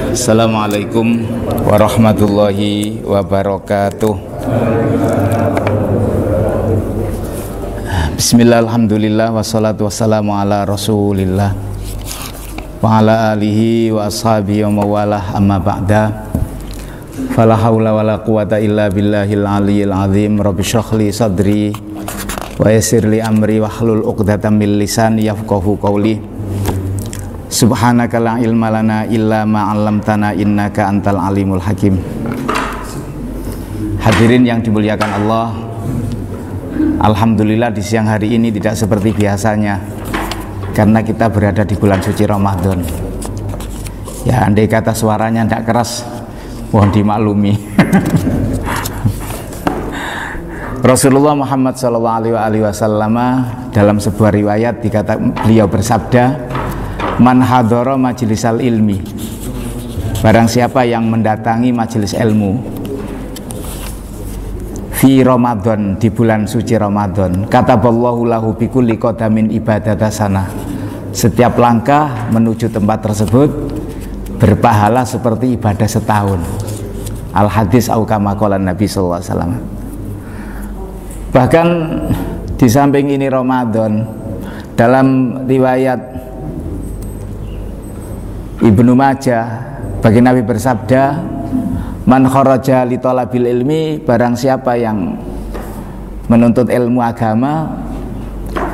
Assalamualaikum warahmatullahi wabarakatuh. Bismillah, alhamdulillah, wassalatu wassalamu ala rasulillah wa ala alihi wa ashabihi wa mawalah, amma ba'da. Fala hawla wala quwata illa billahil aliyyil azim. Rabbi shrah li sadri wa yassir li amri wahlul 'uqdatam min lisani yafqahu qawli. Subhanaka la ilma lana illa ma 'allamtana innaka antal alimul hakim. Hadirin yang dimuliakan Allah, alhamdulillah di siang hari ini tidak seperti biasanya karena kita berada di bulan suci Ramadan. Ya, andai kata suaranya tidak keras, mohon dimaklumi. Rasulullah Muhammad SAW dalam sebuah riwayat beliau bersabda, man hadara majlisal ilmi, barang siapa yang mendatangi majelis ilmu fi Ramadan, di bulan suci Ramadan, kataballahu lahu bikulli qadamin ibadatasana, setiap langkah menuju tempat tersebut berpahala seperti ibadah setahun. Al hadis au kama qala Nabi sallallahu alaihi wasallam. Bahkan di samping ini Ramadan, dalam riwayat Ibnu Majah, bagi Nabi bersabda, man kharaja li talabil ilmi, barang siapa yang menuntut ilmu agama,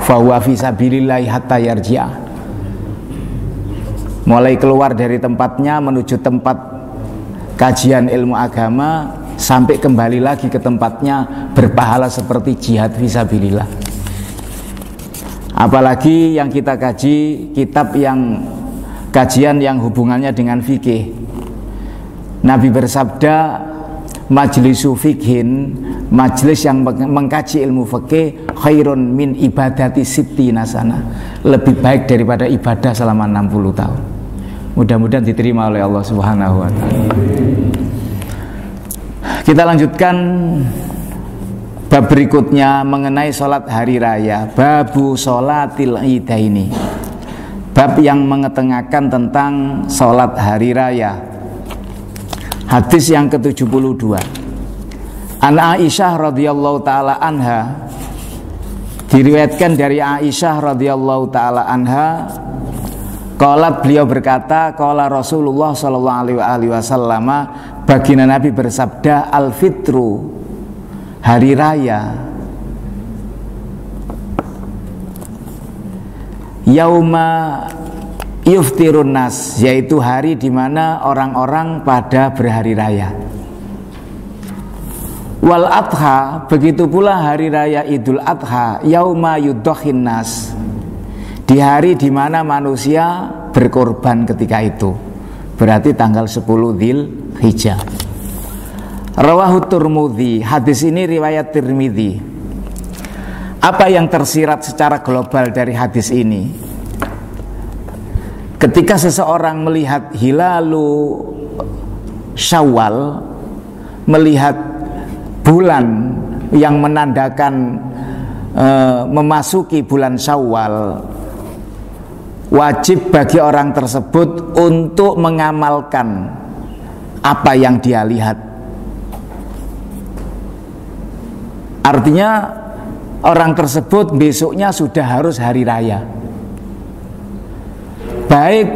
fa huwa fi sabilillah hatta yarji'a, mulai keluar dari tempatnya menuju tempat kajian ilmu agama sampai kembali lagi ke tempatnya berpahala seperti jihad fisabilillah. Apalagi yang kita kaji kitab yang kajian yang hubungannya dengan fikih. Nabi bersabda, majlisu fikhin, majlis yang mengkaji ilmu fikih, khairun min ibadati sittina sana, lebih baik daripada ibadah selama 60 tahun. Mudah-mudahan diterima oleh Allah Subhanahu wa ta'ala. Kita lanjutkan bab berikutnya mengenai sholat hari raya, babu sholatil idaini, bab yang mengetengahkan tentang sholat hari raya. Hadis yang ke-72, An Aisyah radhiyallahu taala anha, diriwayatkan dari Aisyah radhiyallahu taala anha, qalat, beliau berkata, qala Rasulullah sallallahu alaihi wasallam, baginda Nabi bersabda, al fitru, hari raya, yauma yuftirun nas, yaitu hari di mana orang-orang pada berhari raya. Wal adha, begitu pula hari raya Idul Adha, yauma yudakhin nas, di hari di mana manusia berkorban ketika itu, berarti tanggal 10 Dzulhijjah. Rawahu Tirmidzi, hadis ini riwayat Tirmidzi. Apa yang tersirat secara global dari hadis ini? Ketika seseorang melihat hilalu Syawal, melihat bulan yang menandakan memasuki bulan Syawal, wajib bagi orang tersebut untuk mengamalkan apa yang dia lihat. Artinya orang tersebut besoknya sudah harus hari raya, baik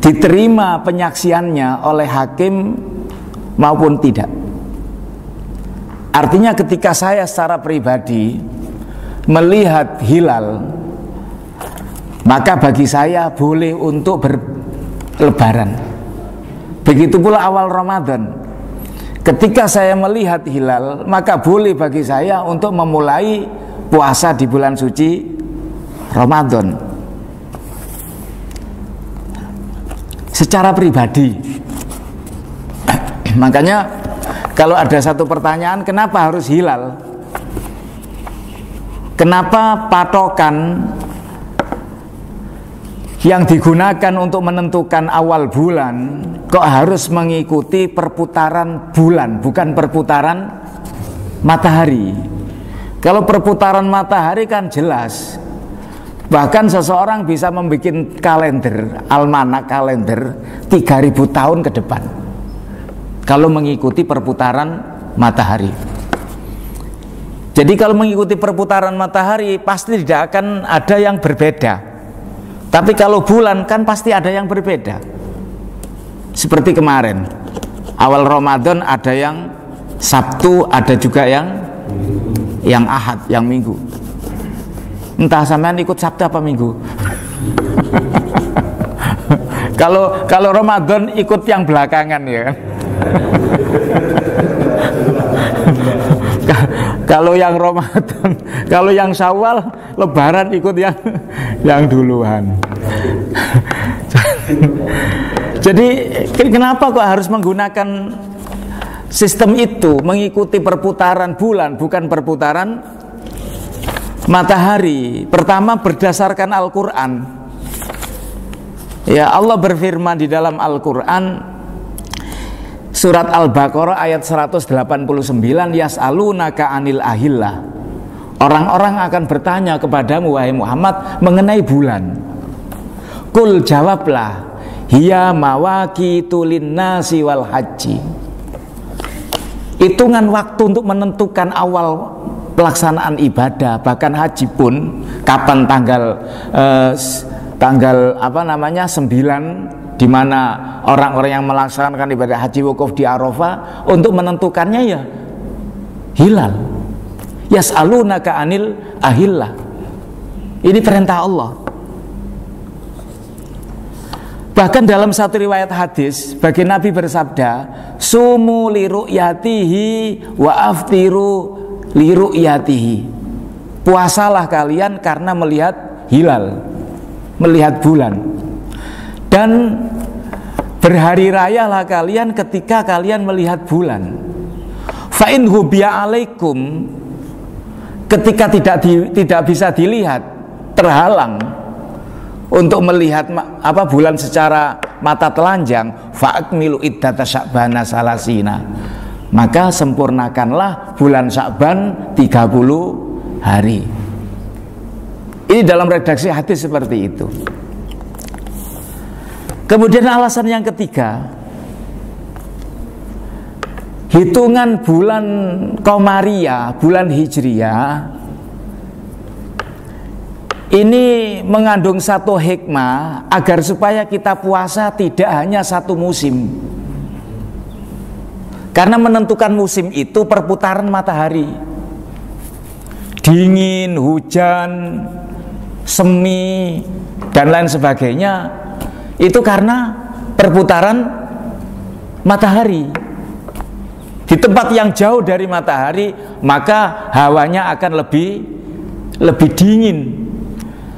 diterima penyaksiannya oleh hakim maupun tidak. Artinya ketika saya secara pribadi melihat hilal, maka bagi saya boleh untuk berlebaran. Begitu pula awal Ramadan, ketika saya melihat hilal, maka boleh bagi saya untuk memulai puasa di bulan suci Ramadan. Secara pribadi. Makanya kalau ada satu pertanyaan, kenapa harus hilal? Kenapa patokan yang digunakan untuk menentukan awal bulan kok harus mengikuti perputaran bulan, bukan perputaran matahari? Kalau perputaran matahari kan jelas Bahkan seseorang bisa membuat kalender, almanak kalender 3000 tahun ke depan kalau mengikuti perputaran matahari. Jadi kalau mengikuti perputaran matahari pasti tidak akan ada yang berbeda. Tapi kalau bulan kan pasti ada yang berbeda. Seperti kemarin, awal Ramadan ada yang Sabtu, ada juga yang Ahad, yang Minggu. Entah sampean ikut Sabtu apa Minggu. Kalau Ramadan ikut yang belakangan ya. Kalau yang Ramadan, kalau yang Syawal, Lebaran ikut yang duluan. Jadi kenapa kok harus menggunakan sistem itu, mengikuti perputaran bulan bukan perputaran matahari? Pertama, berdasarkan Al-Quran. Ya, Allah berfirman di dalam Al-Quran surat Al-Baqarah ayat 189, yas'alunaka 'anil ahillah. Orang-orang akan bertanya kepadamu wahai Muhammad mengenai bulan. Kul, jawablah, hiya mawaqitu linnasi wal haji. Hitungan waktu untuk menentukan awal pelaksanaan ibadah, bahkan haji pun kapan tanggal 9, di mana orang-orang yang melaksanakan ibadah haji wukuf di Arafah, untuk menentukannya ya hilal. Yas'alunaka 'anil ahillah. Ini perintah Allah. Bahkan dalam satu riwayat hadis, baginda Nabi bersabda, sumu li ru'yatihi wa aftiru li ru'yatihi. Puasalah kalian karena melihat hilal, melihat bulan. Dan berhari rayalah kalian ketika kalian melihat bulan. Fa in hubiya alaikum, ketika tidak bisa dilihat, terhalang untuk melihat bulan secara mata telanjang, fa'akmilu iddata sya'bana salasina, maka sempurnakanlah bulan Sya'ban 30 hari. Ini dalam redaksi hadis seperti itu. Kemudian alasan yang ketiga, hitungan bulan Qamariyah, bulan Hijriyah, ini mengandung satu hikmah agar supaya kita puasa tidak hanya satu musim. Karena menentukan musim itu perputaran matahari. Dingin, hujan, semi, dan lain sebagainya, itu karena perputaran matahari. Di tempat yang jauh dari matahari, maka hawanya akan lebih dingin.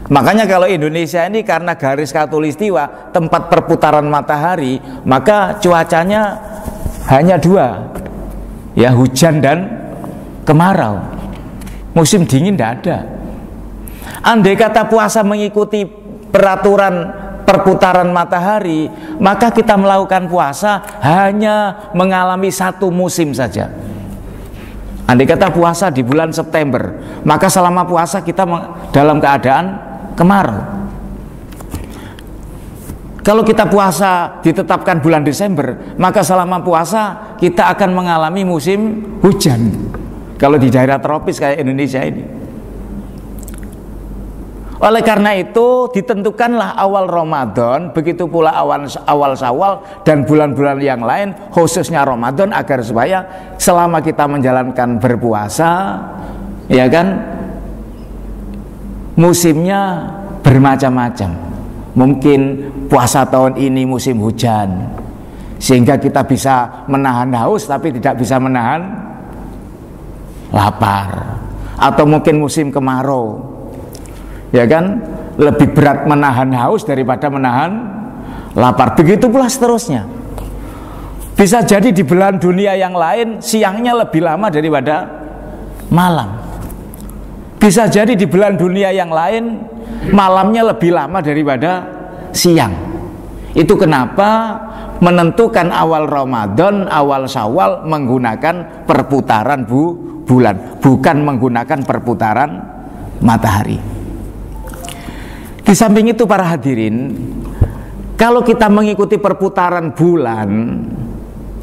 Makanya kalau Indonesia ini karena garis khatulistiwa, tempat perputaran matahari, maka cuacanya hanya dua, ya, hujan dan kemarau. Musim dingin tidak ada. Andai kata puasa mengikuti peraturan perputaran matahari, maka kita melakukan puasa hanya mengalami satu musim saja. Andai kata puasa di bulan September, maka selama puasa kita dalam keadaan kemarau. Kalau kita puasa ditetapkan bulan Desember, maka selama puasa kita akan mengalami musim hujan. Kalau di daerah tropis kayak Indonesia ini. Oleh karena itu ditentukanlah awal Ramadan, begitu pula awal Syawal dan bulan-bulan yang lain, khususnya Ramadan, agar supaya selama kita menjalankan berpuasa, ya kan, musimnya bermacam-macam. Mungkin puasa tahun ini musim hujan, sehingga kita bisa menahan haus tapi tidak bisa menahan lapar. Atau mungkin musim kemarau, ya kan, lebih berat menahan haus daripada menahan lapar. Begitu pula seterusnya. Bisa jadi di belahan dunia yang lain siangnya lebih lama daripada malam. Bisa jadi di belahan dunia yang lain malamnya lebih lama daripada siang. Itu kenapa menentukan awal Ramadan, awal Syawal menggunakan perputaran bulan, bukan menggunakan perputaran matahari. Di samping itu para hadirin, kalau kita mengikuti perputaran bulan,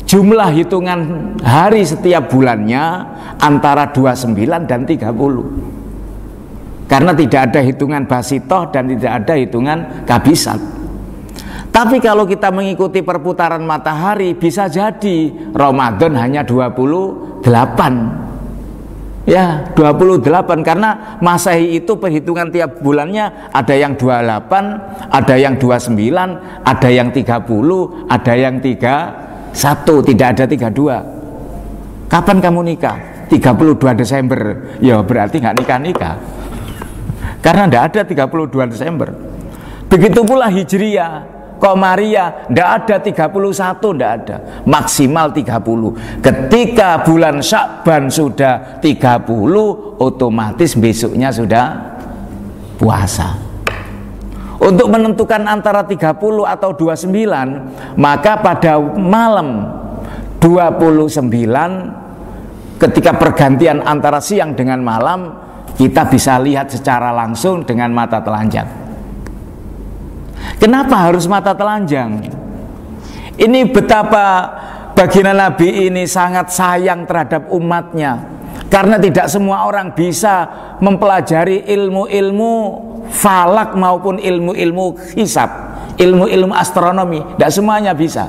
jumlah hitungan hari setiap bulannya antara 29 dan 30. Karena tidak ada hitungan basitoh dan tidak ada hitungan kabisat. Tapi kalau kita mengikuti perputaran matahari, bisa jadi Ramadan hanya 28. Ya, 28, karena Masehi itu perhitungan tiap bulannya ada yang 28, ada yang 29, ada yang 30, ada yang 31, tidak ada 32. Kapan kamu nikah? 32 Desember. Ya berarti nggak nikah-nikah. Karena tidak ada 32 Desember. Begitu pula Hijriyah, Qamariyah, tidak ada 31, tidak ada, maksimal 30. Ketika bulan Sya'ban sudah 30, otomatis besoknya sudah puasa. Untuk menentukan antara 30 atau 29, maka pada malam 29, ketika pergantian antara siang dengan malam, kita bisa lihat secara langsung dengan mata telanjang. Kenapa harus mata telanjang? Ini betapa baginda Nabi ini sangat sayang terhadap umatnya, karena tidak semua orang bisa mempelajari ilmu-ilmu falak maupun ilmu-ilmu hisab, ilmu-ilmu astronomi. Tidak semuanya bisa,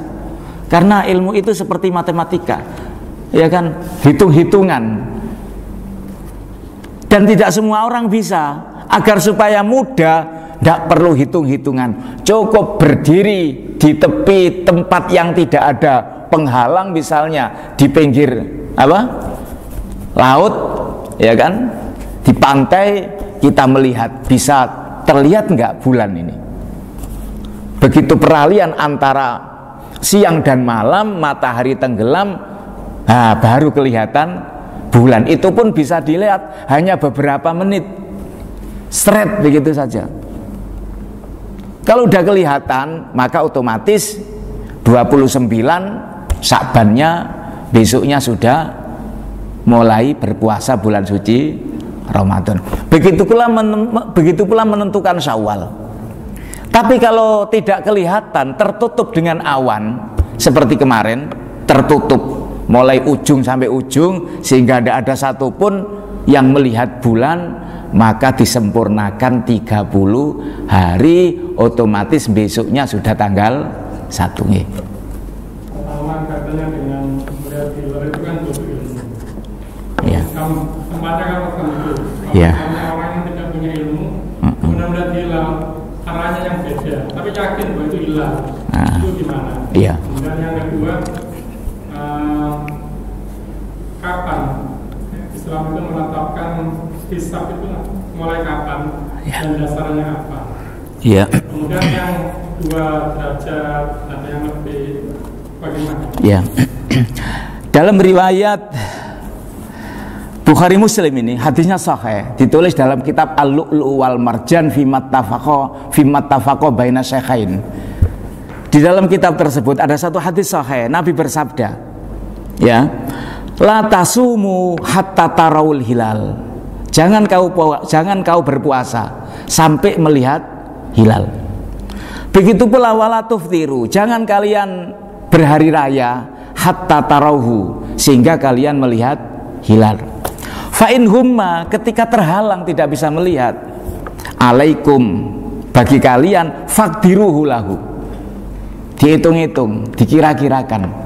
karena ilmu itu seperti matematika, ya kan, hitung-hitungan. Dan tidak semua orang bisa. Agar supaya mudah, tidak perlu hitung-hitungan, cukup berdiri di tepi tempat yang tidak ada penghalang, misalnya di pinggir laut, ya kan, di pantai, kita melihat, bisa terlihat nggak bulan ini. Begitu peralihan antara siang dan malam, matahari tenggelam, baru kelihatan bulan. Itu pun bisa dilihat hanya beberapa menit, straight begitu saja. Kalau udah kelihatan, maka otomatis 29 Sya'bannya besoknya sudah mulai berpuasa bulan suci Ramadan. Begitu pula menentukan Syawal. Tapi kalau tidak kelihatan, tertutup dengan awan seperti kemarin, tertutup mulai ujung sampai ujung sehingga tidak ada satupun yang melihat bulan, maka disempurnakan 30 hari, otomatis besoknya sudah tanggal 1. Pertama katanya dengan melihat hilal itu kan butuh ilmu. Ya. Tempatnya kan tertentu. Ya. Orang yang tidak punya ilmu, kemudian melihat hilal, arahnya yang beda, tapi yakin bahwa itu hilal. Itu gimana? Iya. Kemudian yang kedua, kapan Islam itu menetapkan hisab itu mulai kapan, dan dasarnya apa? Iya. Kemudian yang 2 derajat, ada yang lebih, bagaimana? Ya. Dalam riwayat Bukhari Muslim ini, hadisnya sahih, ditulis dalam kitab Al-Lu'lu' wal Marjan fi mattafaqo baina syaikhain. Di dalam kitab tersebut ada satu hadis sahih, Nabi bersabda, ya, la tasumu hatta tarawul hilal. Jangan kau berpuasa sampai melihat hilal. Begitu pula wala tuftiru, jangan kalian berhari raya hatta tarauhu, sehingga kalian melihat hilal. Fa in humma, ketika terhalang tidak bisa melihat, alaikum, bagi kalian, faqdiruhu lahu, dihitung-hitung, dikira-kirakan.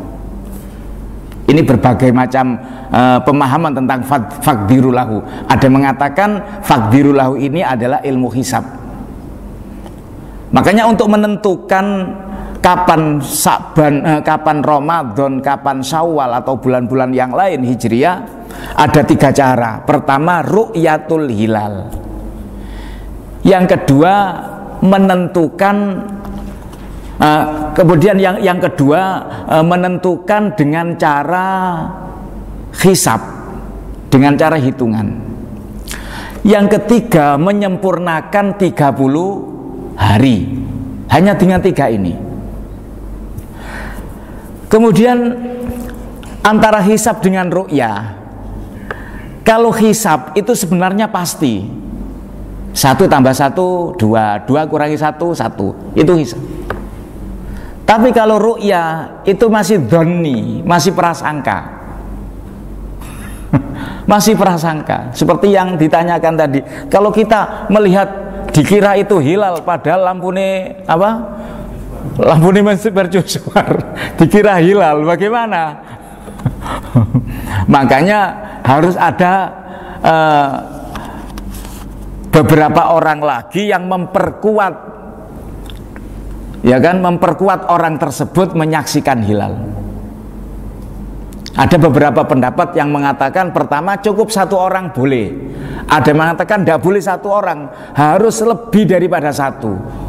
Ini berbagai macam pemahaman tentang faqdiru lahu. Ada yang mengatakan faqdiru lahu ini adalah ilmu hisab. Makanya untuk menentukan kapan Sya'ban, kapan Ramadan, kapan Syawal atau bulan-bulan yang lain Hijriyah, ada 3 cara. Pertama, ru'yatul hilal. Yang kedua, menentukan kemudian yang kedua, menentukan dengan cara hisab, dengan cara hitungan. Yang ketiga, menyempurnakan 30 hari. Hanya dengan 3 ini. Kemudian antara hisab dengan ru'yah. Kalau hisab itu sebenarnya pasti, 1 tambah 1 2, 2 kurangi 1 1, itu hisab. Tapi kalau ru'ya itu masih dhonni, masih prasangka. Masih prasangka. Seperti yang ditanyakan tadi, kalau kita melihat dikira itu hilal padahal lampune apa? Lampune mercusuar, dikira hilal, bagaimana? Makanya harus ada beberapa orang lagi yang memperkuat, ya kan, memperkuat orang tersebut menyaksikan hilal. Ada beberapa pendapat yang mengatakan pertama cukup 1 orang boleh, ada yang mengatakan tidak boleh 1 orang, harus lebih daripada 1.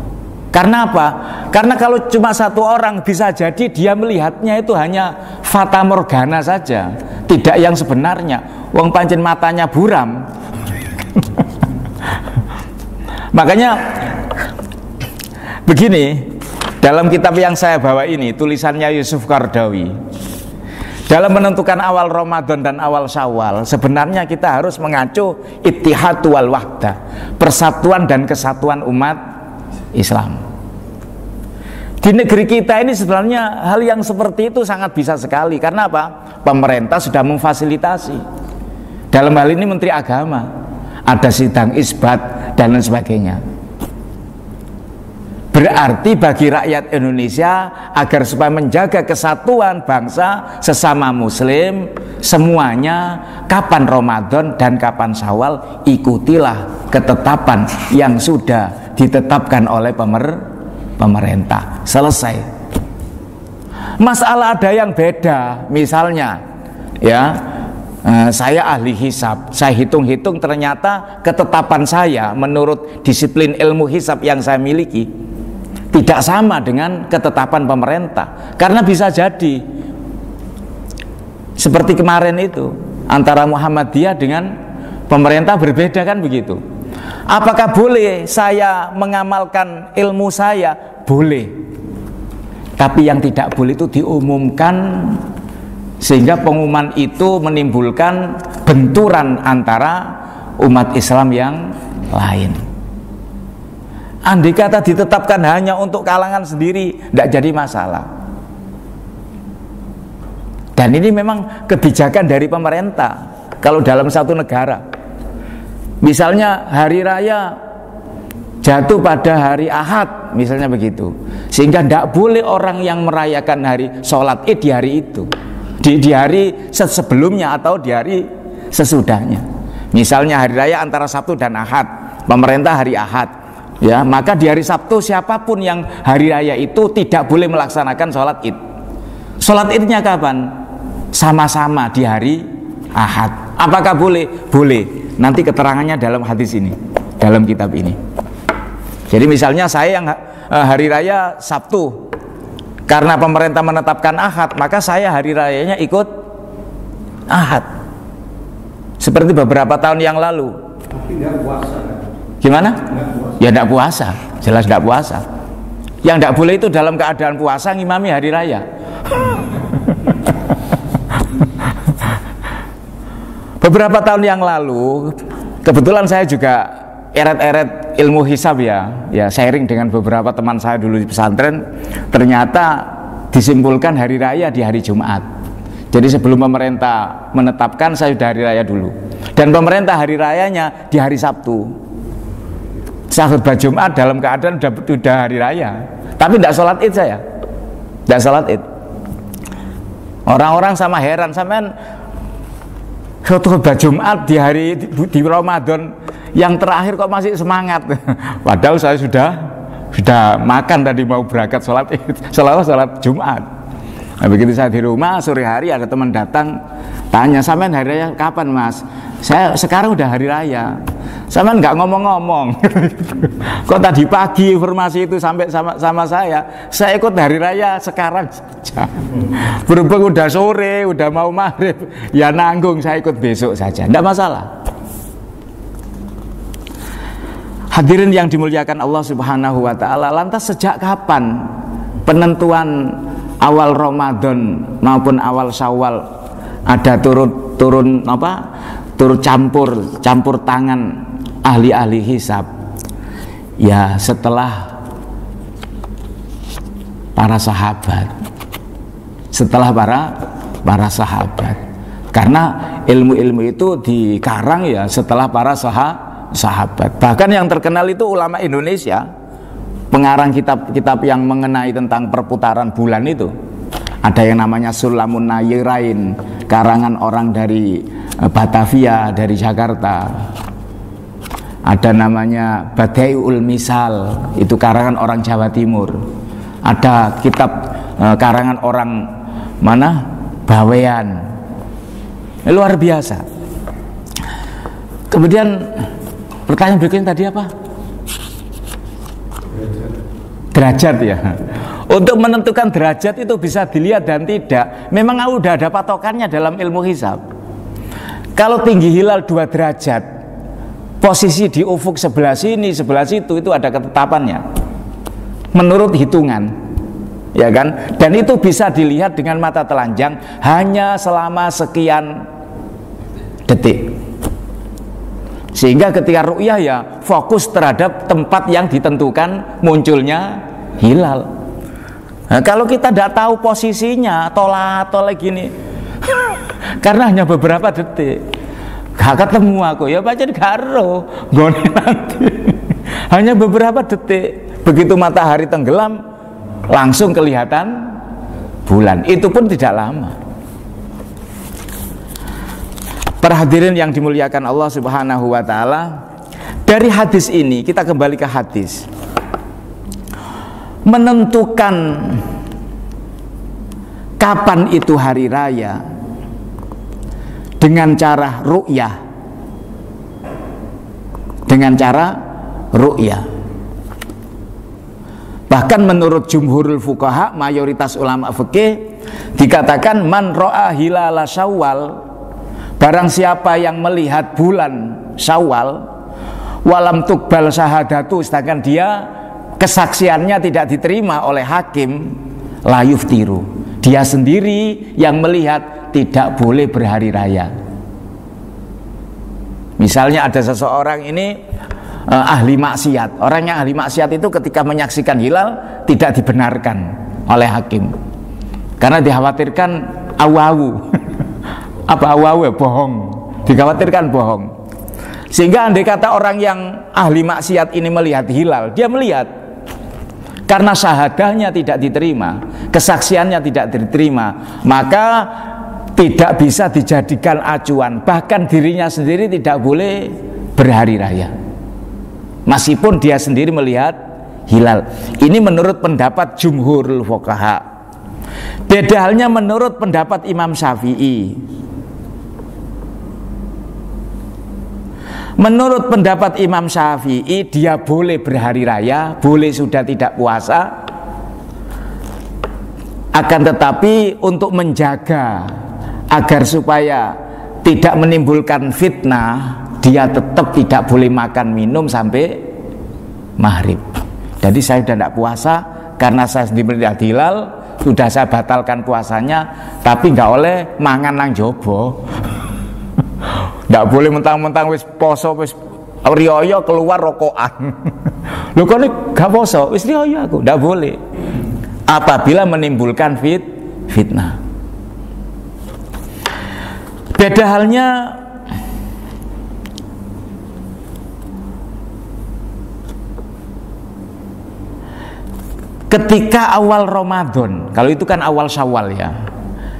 Karena apa? Karena kalau cuma 1 orang bisa jadi dia melihatnya itu hanya fata morgana saja, tidak yang sebenarnya. Wong pancen matanya buram. Makanya begini, dalam kitab yang saya bawa ini, tulisannya Yusuf Qaradawi, dalam menentukan awal Ramadan dan awal Syawal, sebenarnya kita harus mengacu ittihad wal wahdah, persatuan dan kesatuan umat Islam. Di negeri kita ini sebenarnya hal yang seperti itu sangat bisa sekali. Karena apa? Pemerintah sudah memfasilitasi. Dalam hal ini Menteri Agama, ada sidang isbat dan lain sebagainya. Berarti bagi rakyat Indonesia, agar supaya menjaga kesatuan bangsa sesama Muslim, semuanya kapan Ramadan dan kapan Syawal, ikutilah ketetapan yang sudah ditetapkan oleh pemerintah. Selesai. Masalah ada yang beda, misalnya ya, saya ahli hisab, saya hitung-hitung ternyata ketetapan saya menurut disiplin ilmu hisab yang saya miliki tidak sama dengan ketetapan pemerintah. Karena bisa jadi seperti kemarin itu, antara Muhammadiyah dengan pemerintah berbeda, kan begitu. Apakah boleh saya mengamalkan ilmu saya? Boleh. Tapi yang tidak boleh itu diumumkan, sehingga pengumuman itu menimbulkan benturan antara umat Islam yang lain. Andai kata ditetapkan hanya untuk kalangan sendiri, tidak jadi masalah. Dan ini memang kebijakan dari pemerintah. Kalau dalam satu negara, misalnya hari raya jatuh pada hari Ahad, misalnya begitu, sehingga tidak boleh orang yang merayakan hari sholat Id di hari itu, di hari sebelumnya atau di hari sesudahnya. Misalnya hari raya antara Sabtu dan Ahad, pemerintah hari Ahad, ya, maka di hari Sabtu siapapun yang hari raya itu tidak boleh melaksanakan sholat Id. Sholat Idnya kapan? Sama-sama di hari Ahad. Apakah boleh? Boleh. Nanti keterangannya dalam hadis ini, dalam kitab ini. Jadi misalnya saya yang hari raya Sabtu, karena pemerintah menetapkan Ahad, maka saya hari rayanya ikut Ahad. Seperti beberapa tahun yang lalu. Tapi nggak puasa. Gimana? Ya tidak puasa, jelas tidak puasa. Yang tidak boleh itu dalam keadaan puasa ngimami hari raya. Beberapa tahun yang lalu, kebetulan saya juga eret-eret ilmu hisab ya sharing dengan beberapa teman saya dulu di pesantren. Ternyata disimpulkan hari raya di hari Jumat. Jadi sebelum pemerintah menetapkan, saya sudah hari raya dulu. Dan pemerintah hari rayanya di hari Sabtu. Saya khutbah Jumat dalam keadaan sudah hari raya, tapi tidak sholat Id saya, tidak sholat Id. Orang-orang sama heran, sampean khutbah Jumat di hari di Ramadan yang terakhir kok masih semangat. Padahal saya sudah makan tadi mau berangkat sholat Id, sholat Jumat. Nah, begitu saya di rumah sore hari ada teman datang tanya, sampean hari raya kapan Mas? Saya sekarang udah hari raya. Sampean nggak ngomong-ngomong. Kok tadi pagi informasi itu sampai sama saya ikut hari raya sekarang saja. Berhubung udah sore, udah mau maghrib, ya nanggung saya ikut besok saja, tidak masalah. Hadirin yang dimuliakan Allah Subhanahu wa taala, lantas sejak kapan penentuan awal Ramadan maupun awal Syawal ada turun campur tangan ahli-ahli hisab ya setelah para sahabat, para sahabat, karena ilmu-ilmu itu dikarang ya setelah para sahabat. Bahkan yang terkenal itu ulama Indonesia, pengarang kitab-kitab yang mengenai tentang perputaran bulan itu. Ada yang namanya Sulamun Nayirain, karangan orang dari Batavia, dari Jakarta. Ada namanya Badiul Misal, itu karangan orang Jawa Timur. Ada kitab karangan orang mana? Bawean. Luar biasa. Kemudian pertanyaan berikutnya tadi apa? Derajat ya. Untuk menentukan derajat itu bisa dilihat dan tidak. Memang udah ada patokannya dalam ilmu hisab. Kalau tinggi hilal 2 derajat, posisi di ufuk sebelah sini, sebelah situ, itu ada ketetapannya menurut hitungan, ya kan? Dan itu bisa dilihat dengan mata telanjang hanya selama sekian detik. Sehingga ketika ru'yah ya fokus terhadap tempat yang ditentukan munculnya hilal. Nah, kalau kita tidak tahu posisinya, tolak gini, karena hanya beberapa detik, gak ketemu aku, ya pancen garo, gone nanti. Hanya beberapa detik, begitu matahari tenggelam, langsung kelihatan bulan. Itu pun tidak lama. Para hadirin yang dimuliakan Allah Subhanahu wa ta'ala, dari hadis ini kita kembali ke hadis. Menentukan kapan itu hari raya dengan cara ru'yah, bahkan menurut jumhurul fuqaha, mayoritas ulama fikih, dikatakan man ro'a hilala Syawal, barang siapa yang melihat bulan Syawal, walam tuqbal syahadatu, sedangkan dia kesaksiannya tidak diterima oleh hakim, la yuftiru, dia sendiri yang melihat tidak boleh berhari raya. Misalnya ada seseorang ini ahli maksiat. Orang yang ahli maksiat itu ketika menyaksikan hilal tidak dibenarkan oleh hakim, karena dikhawatirkan awu-awu. Apa awu-awu? Bohong. Dikhawatirkan bohong. Sehingga andai kata orang yang ahli maksiat ini melihat hilal, dia melihat, karena syahadahnya tidak diterima, kesaksiannya tidak diterima, maka tidak bisa dijadikan acuan. Bahkan dirinya sendiri tidak boleh berhari raya, meskipun dia sendiri melihat hilal. Ini menurut pendapat jumhurul fuqaha. Beda halnya menurut pendapat Imam Syafi'i. Menurut pendapat Imam Syafi'i, dia boleh berhari raya, boleh sudah tidak puasa, akan tetapi untuk menjaga agar supaya tidak menimbulkan fitnah, dia tetap tidak boleh makan minum sampai maghrib. Jadi saya sudah tidak puasa karena saya sendiri melihat hilal, sudah saya batalkan puasanya, tapi nggak oleh mangan nang jobo. Nggak boleh mentang-mentang wis poso, wis riyo keluar rokokan. Lu kok gak poso, wis riyo aku, nggak boleh. Apabila menimbulkan fitnah. Beda halnya ketika awal Ramadan. Kalau itu kan awal Syawal ya.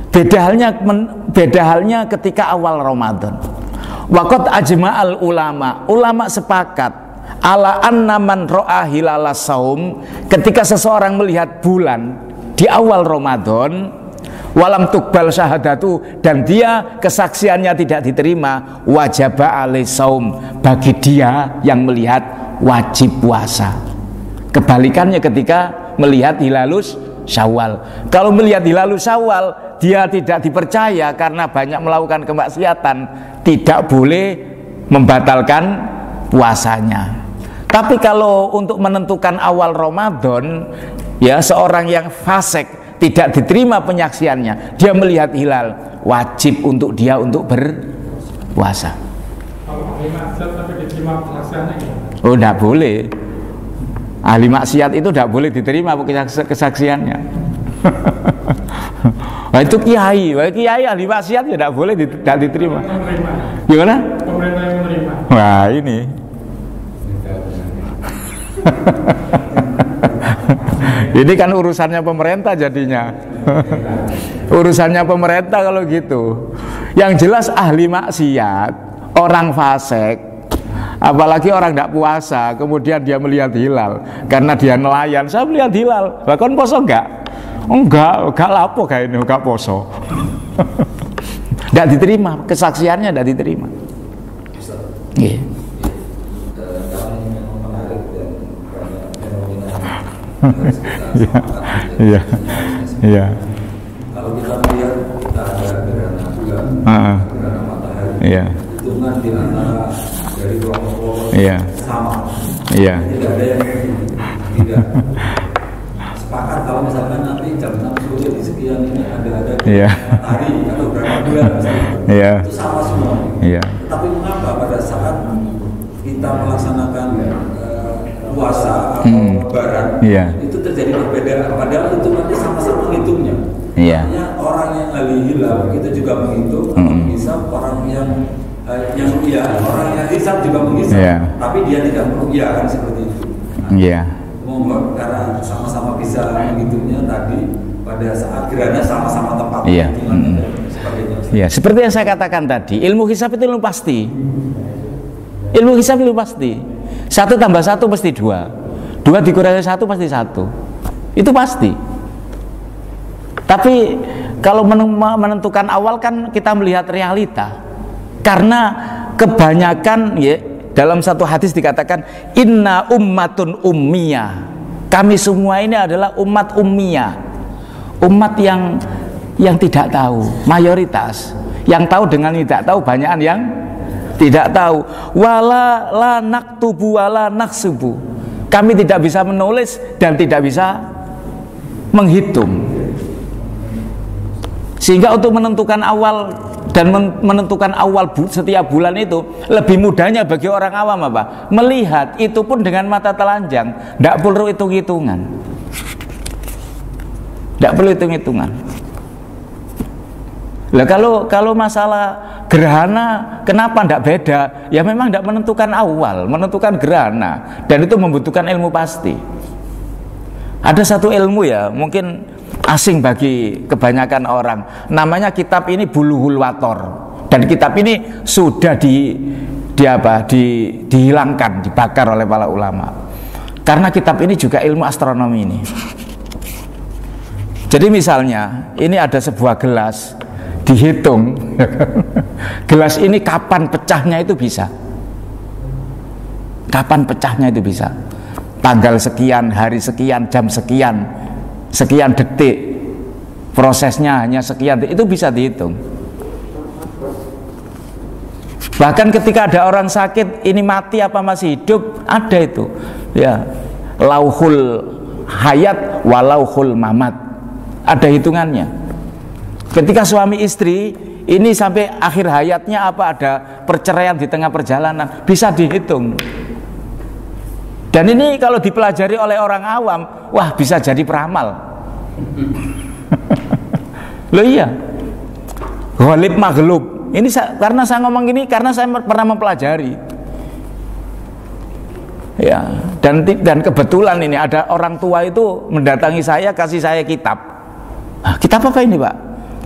Beda halnya ketika awal Ramadan. Waqat ajma'al ulama sepakat ala anna man ro'a hilala saum, ketika seseorang melihat bulan di awal Ramadan, walam tuqbal syahadatu, dan dia kesaksiannya tidak diterima, wajaba alai saum, bagi dia yang melihat wajib puasa. Kebalikannya ketika melihat hilalus Syawal. Kalau melihat hilalus Syawal, dia tidak dipercaya karena banyak melakukan kemaksiatan, tidak boleh membatalkan puasanya. Tapi kalau untuk menentukan awal Ramadan, ya seorang yang fasik, tidak diterima penyaksiannya, dia melihat hilal, wajib untuk dia untuk berpuasa. Kalau ahli maksiat tapi diterima kesaksiannya gimana? Oh, tidak boleh. Ahli maksiat itu tidak boleh diterima kesaksiannya. Nah, itu kiai ahli maksiat ya tidak boleh tidak diterima. Gimana? Pemerintah yang menerima. Wah, ini. Ini kan urusannya pemerintah jadinya. Urusannya pemerintah kalau gitu. Yang jelas ahli maksiat, orang fasik, apalagi orang tidak puasa, kemudian dia melihat hilal karena dia nelayan. Saya melihat hilal, bahkan poso enggak lapo kayak ini, enggak poso. Tidak diterima, kesaksiannya tidak diterima. Iya. Iya. Kalau kita melihat ada gerhana bulan, gerhana matahari, hitungan di antara dari kelompok sama. Iya. Tidak ada yang tidak sepakat kalau misalkan nanti jam 6 sore di sekian ini ada matahari atau berapa bulan misalnya. Itu sama semua. Tetapi mengapa pada saat kita melaksanakan puasa atau lebaran itu terjadi perbedaan, padahal itu nanti sama-sama menghitungnya. Artinya orang yang ahli hilal itu juga menghitung, menghisap, orang yang orang yang hisap juga menghisap, tapi dia tidak merugiakan seperti itu. Karena sama-sama bisa menghitungnya tadi pada saat gerhana sama-sama tepat. Seperti yang saya katakan tadi, ilmu hisap itu ilmu pasti. Ilmu hisap itu pasti. 1 tambah 1 pasti 2. 2 dikurangi 1 pasti 1. Itu pasti. Tapi kalau menentukan awal kan kita melihat realita. Karena kebanyakan dalam satu hadis dikatakan inna ummatun ummiyah. Kami semua ini adalah umat ummiyah. Umat yang tidak tahu, mayoritas. Yang tahu dengan tidak tahu banyakan yang tidak tahu. Wala la naktubu wala naksubu. Kami tidak bisa menulis dan tidak bisa menghitung. Sehingga untuk menentukan awal dan menentukan awal setiap bulan itu lebih mudahnya bagi orang awam apa? Melihat itu pun dengan mata telanjang, tidak perlu hitung-hitungan. Tidak perlu hitung-hitungan. Lah kalau masalah gerhana kenapa tidak beda? Ya memang tidak menentukan awal, menentukan gerhana, dan itu membutuhkan ilmu pasti. Ada satu ilmu ya, mungkin asing bagi kebanyakan orang. Namanya kitab ini Bulughul Wator. Dan kitab ini sudah dihilangkan, dibakar oleh para ulama. Karena kitab ini juga ilmu astronomi ini. Jadi misalnya, ini ada sebuah gelas, dihitung gelas ini kapan pecahnya itu bisa. Kapan pecahnya itu bisa. Tanggal sekian, hari sekian, jam sekian, sekian detik, prosesnya hanya sekian detik, itu bisa dihitung. Bahkan ketika ada orang sakit, ini mati apa masih hidup, ada itu ya, lauhul hayat walauhul mamat, ada hitungannya. Ketika suami istri ini sampai akhir hayatnya apa, ada perceraian di tengah perjalanan, bisa dihitung. Dan ini kalau dipelajari oleh orang awam, wah bisa jadi peramal. Loh iya, ghalib maghlub. Ini karena saya ngomong gini karena saya pernah mempelajari. Ya, dan kebetulan ini ada orang tua itu mendatangi saya, kasih saya kitab. Nah, kitab apa ini, Pak?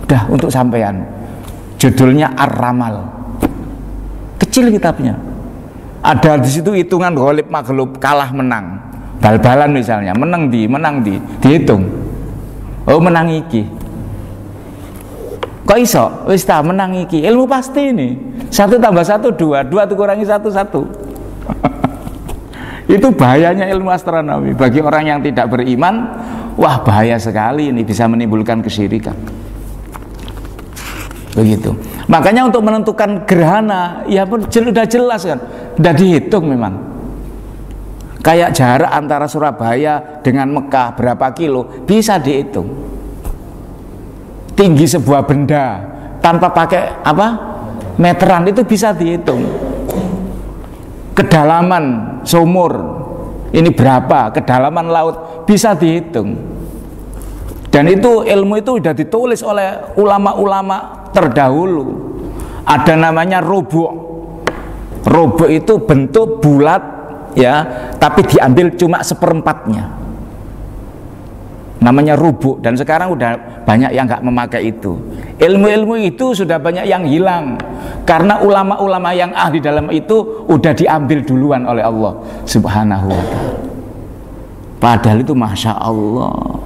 Udah untuk sampean. Judulnya Ar-Ramal. Kecil kitabnya. Ada di situ hitungan ghalib maghlub, kalah menang. Bal-balan misalnya, menang di, dihitung. Oh, menang iki. Kok iso? Wis ta menang iki. Ilmu pasti ini. 1 tambah 1 2, 2 dikurangi 1 1. Itu bahayanya ilmu astronomi. Bagi orang yang tidak beriman, wah bahaya sekali ini, bisa menimbulkan kesyirikan. Begitu. Makanya untuk menentukan gerhana, ya pun sudah jelas kan, sudah dihitung memang. Kayak jarak antara Surabaya dengan Mekah berapa kilo, bisa dihitung. Tinggi sebuah benda tanpa pakai apa? Meteran itu bisa dihitung. kedalaman sumur ini berapa, kedalaman laut bisa dihitung. Dan itu ilmu itu sudah ditulis oleh ulama-ulama terdahulu. Ada namanya rubuk. Rubuk itu bentuk bulat ya, tapi diambil cuma seperempatnya. Namanya rubuk, dan sekarang udah banyak yang nggak memakai itu. Ilmu-ilmu itu sudah banyak yang hilang karena ulama-ulama yang ahli dalam itu udah diambil duluan oleh Allah Subhanahu wa ta'ala. Padahal itu Masya Allah.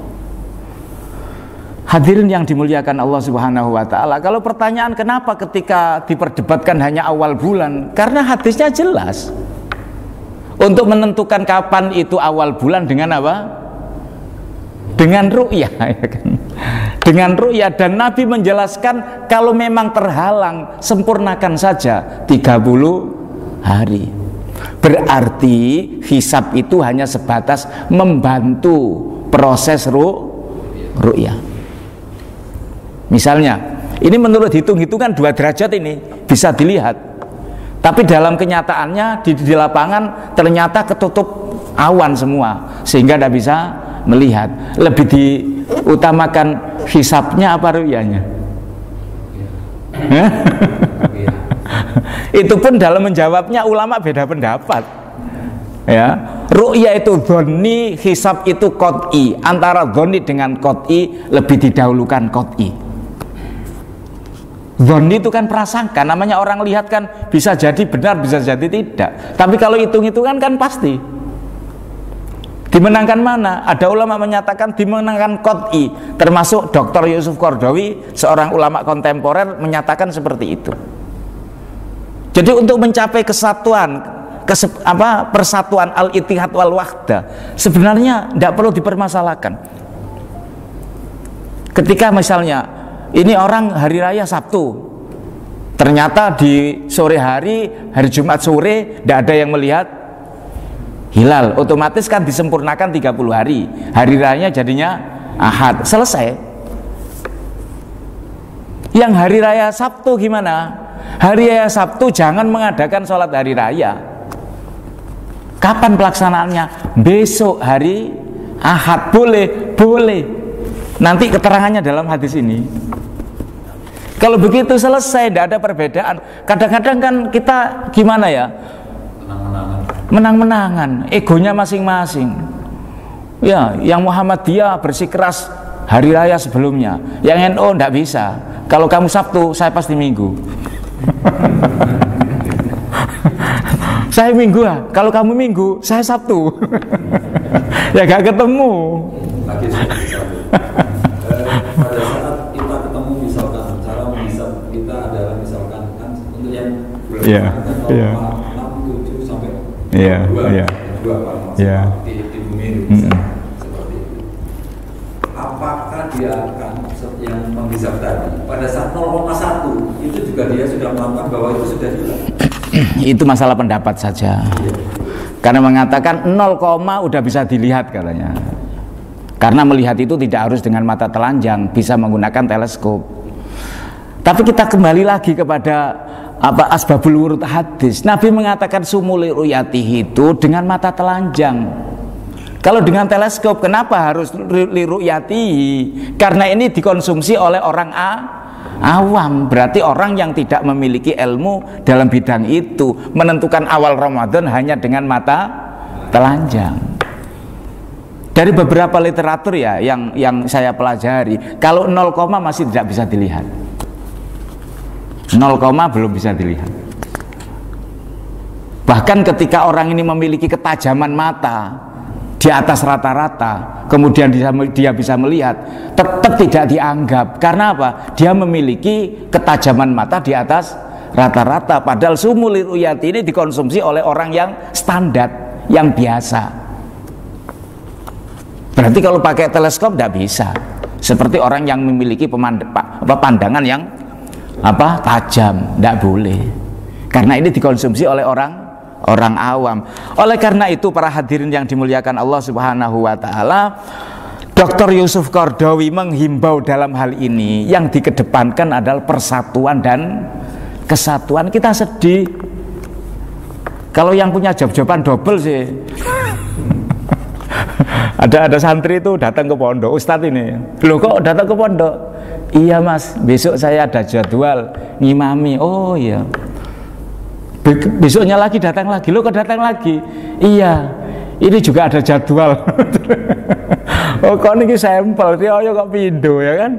Hadirin yang dimuliakan Allah Subhanahu wa ta'ala, kalau pertanyaan kenapa ketika diperdebatkan hanya awal bulan, karena hadisnya jelas. Untuk menentukan kapan itu awal bulan dengan apa? Dengan ru'yah, ya kan? Dengan ru'yah, dan Nabi menjelaskan kalau memang terhalang sempurnakan saja 30 hari. Berarti hisab itu hanya sebatas membantu proses ru'yah. Misalnya, ini menurut hitung-hitungan 2 derajat ini bisa dilihat, tapi dalam kenyataannya di lapangan ternyata ketutup awan semua sehingga tidak bisa melihat. Lebih diutamakan hisabnya apa ru'yahnya? Itu pun dalam menjawabnya ulama beda pendapat. Ya, ru'yah itu dhonni, hisab itu qot'i. Antara dhonni dengan qot'i lebih didahulukan qot'i. Dhonni itu kan prasangka, namanya orang lihat kan bisa jadi benar, bisa jadi tidak. Tapi kalau hitung-hitungan kan pasti. Dimenangkan mana? Ada ulama menyatakan dimenangkan qot'i, termasuk Dr. Yusuf Qaradawi, seorang ulama kontemporer, menyatakan seperti itu. Jadi untuk mencapai kesatuan, persatuan al-ittihad wal wahdah, sebenarnya tidak perlu dipermasalahkan. Ketika misalnya ini orang hari raya Sabtu, ternyata di sore hari Jumat sore tidak ada yang melihat hilal, otomatis kan disempurnakan 30 hari. Hari rayanya jadinya Ahad, selesai. Yang hari raya Sabtu gimana? Hari raya Sabtu jangan mengadakan sholat hari raya. Kapan pelaksanaannya? Besok hari Ahad. Boleh, boleh. Nanti keterangannya dalam hadis ini. Kalau begitu selesai, tidak ada perbedaan. Kadang-kadang kan kita gimana ya? Menang-menangan, egonya masing-masing. Ya, yang Muhammadiyah bersikeras hari raya sebelumnya, yang NU tidak bisa. Kalau kamu Sabtu, saya pasti Minggu. Saya Minggu lah. Kalau kamu Minggu, saya Sabtu. Ya gak ketemu. Pada saat kita ketemu, misalkan cara menghisap kita adalah misalkan kan untuk yang bulan kan 6, 7 sampai 2 di bumi Indonesia seperti itu. Apakah dia akan yang menghisap tadi pada saat 0,1 itu juga dia sudah melakukan bahwa itu sudah hilang? Itu masalah pendapat saja. Karena mengatakan 0, udah bisa dilihat katanya. Karena melihat itu tidak harus dengan mata telanjang, bisa menggunakan teleskop. Tapi kita kembali lagi kepada asbabul wurud hadis. Nabi mengatakan sumuli ru'yatihi itu dengan mata telanjang. Kalau dengan teleskop, kenapa harus liru'yatihi? Karena ini dikonsumsi oleh orang awam. Berarti orang yang tidak memiliki ilmu dalam bidang itu menentukan awal Ramadan hanya dengan mata telanjang. Dari beberapa literatur ya yang saya pelajari, kalau 0, masih tidak bisa dilihat. 0, belum bisa dilihat. Bahkan ketika orang ini memiliki ketajaman mata di atas rata-rata, kemudian dia bisa melihat, tetap tidak dianggap. Karena apa? Dia memiliki ketajaman mata di atas rata-rata. Padahal sumuli ru'yati ini dikonsumsi oleh orang yang standar, yang biasa. Berarti kalau pakai teleskop tidak bisa. Seperti orang yang memiliki pandangan yang tajam, tidak boleh. Karena ini dikonsumsi oleh orang awam. Oleh karena itu para hadirin yang dimuliakan Allah Subhanahu wa taala, Dr. Yusuf Qaradawi menghimbau dalam hal ini yang dikedepankan adalah persatuan dan kesatuan. Kita sedih Kalau yang punya job-joban double sih. Ada santri itu datang ke pondok, Ustadz ini, loh kok datang ke pondok? Iya mas, besok saya ada jadwal ngimami. Oh iya. Besoknya lagi datang lagi, loh kok datang lagi? Iya, ini juga ada jadwal. Oh kok ini sampel, dia kok pindo ya kan?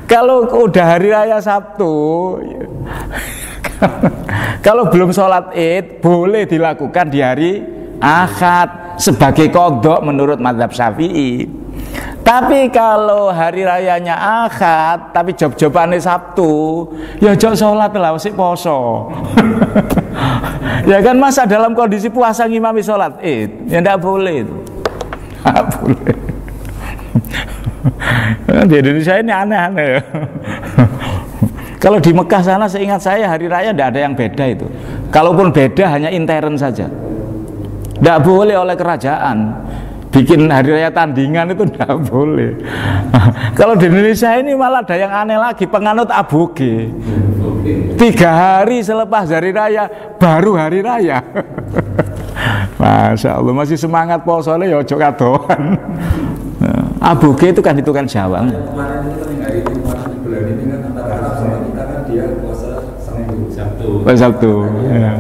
Kalau udah hari raya Sabtu, kalau belum sholat Id boleh dilakukan di hari Ahad sebagai qadha menurut mazhab Syafi'i. Tapi kalau hari rayanya Ahad tapi job-jobane Sabtu, ya jok sholat lah sik poso. Ya kan masa dalam kondisi puasa ngimami sholat Id, ya ndak boleh itu. Nggak boleh. Di Indonesia ini aneh-aneh ya. Kalau di Mekah sana seingat saya hari raya tidak ada yang beda itu. Kalaupun beda hanya intern saja. Tidak boleh oleh kerajaan bikin hari raya tandingan, itu tidak boleh. Kalau di Indonesia ini malah ada yang aneh lagi, penganut aboge. 3 hari selepas hari raya baru hari raya. Masya Allah, masih semangat posonya ya ojo kadoan. Aboge itu kan hitungan Jawa. Kemarin itu kan hari ini, kemarin bulan ini kan antara Arab sama kita kan dia puasa Sabtu. Ya.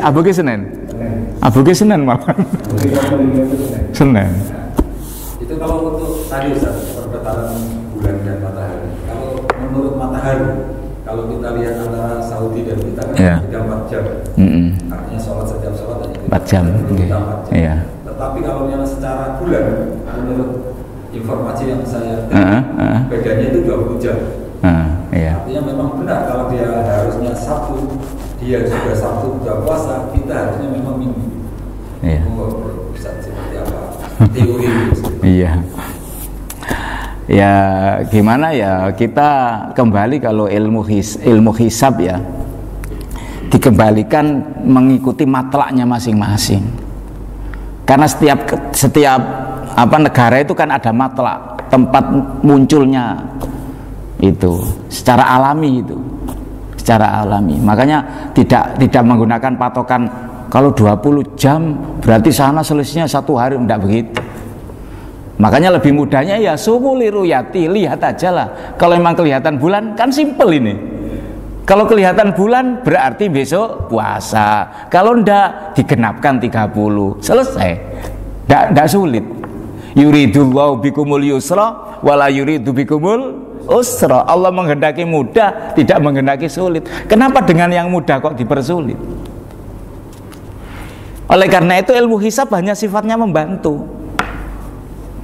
Aboge Senin. Aboge Senin malah. Senin. Itu kalau untuk tadi Ustaz, perbedaan bulan dan matahari. Kalau menurut matahari, kalau kita lihat antara Saudi dan kita kan beda 4 jam. Artinya sholat setiap sholat hanya 4 jam. Kita 4 jam. Iya. Tetapi kalau yang secara bulan, menurut informasi yang saya bedanya itu 20 jam. Iya. Artinya memang benar kalau dia harusnya Sabtu, dia juga Sabtu juga puasa, kita harusnya memang Minggu. Iya. Bisa seperti apa teori itu? Iya. Ya gimana ya, kita kembali kalau ilmu hisab ya dikembalikan mengikuti matlaknya masing-masing. Karena setiap negara itu kan ada matlak, tempat munculnya itu secara alami itu. Secara alami. Makanya tidak menggunakan patokan kalau 20 jam berarti sana selisihnya 1 hari, enggak begitu. Makanya lebih mudahnya ya sumuli ruyati, lihat aja lah. Kalau memang kelihatan bulan kan simpel ini. Kalau kelihatan bulan berarti besok puasa. Kalau ndak digenapkan 30. Selesai. Ndak sulit. Yuridullahu bikumul yusra wala yuridu bikumul usra. Allah menghendaki mudah, tidak menghendaki sulit. Kenapa dengan yang mudah kok dipersulit? Oleh karena itu ilmu hisab hanya sifatnya membantu.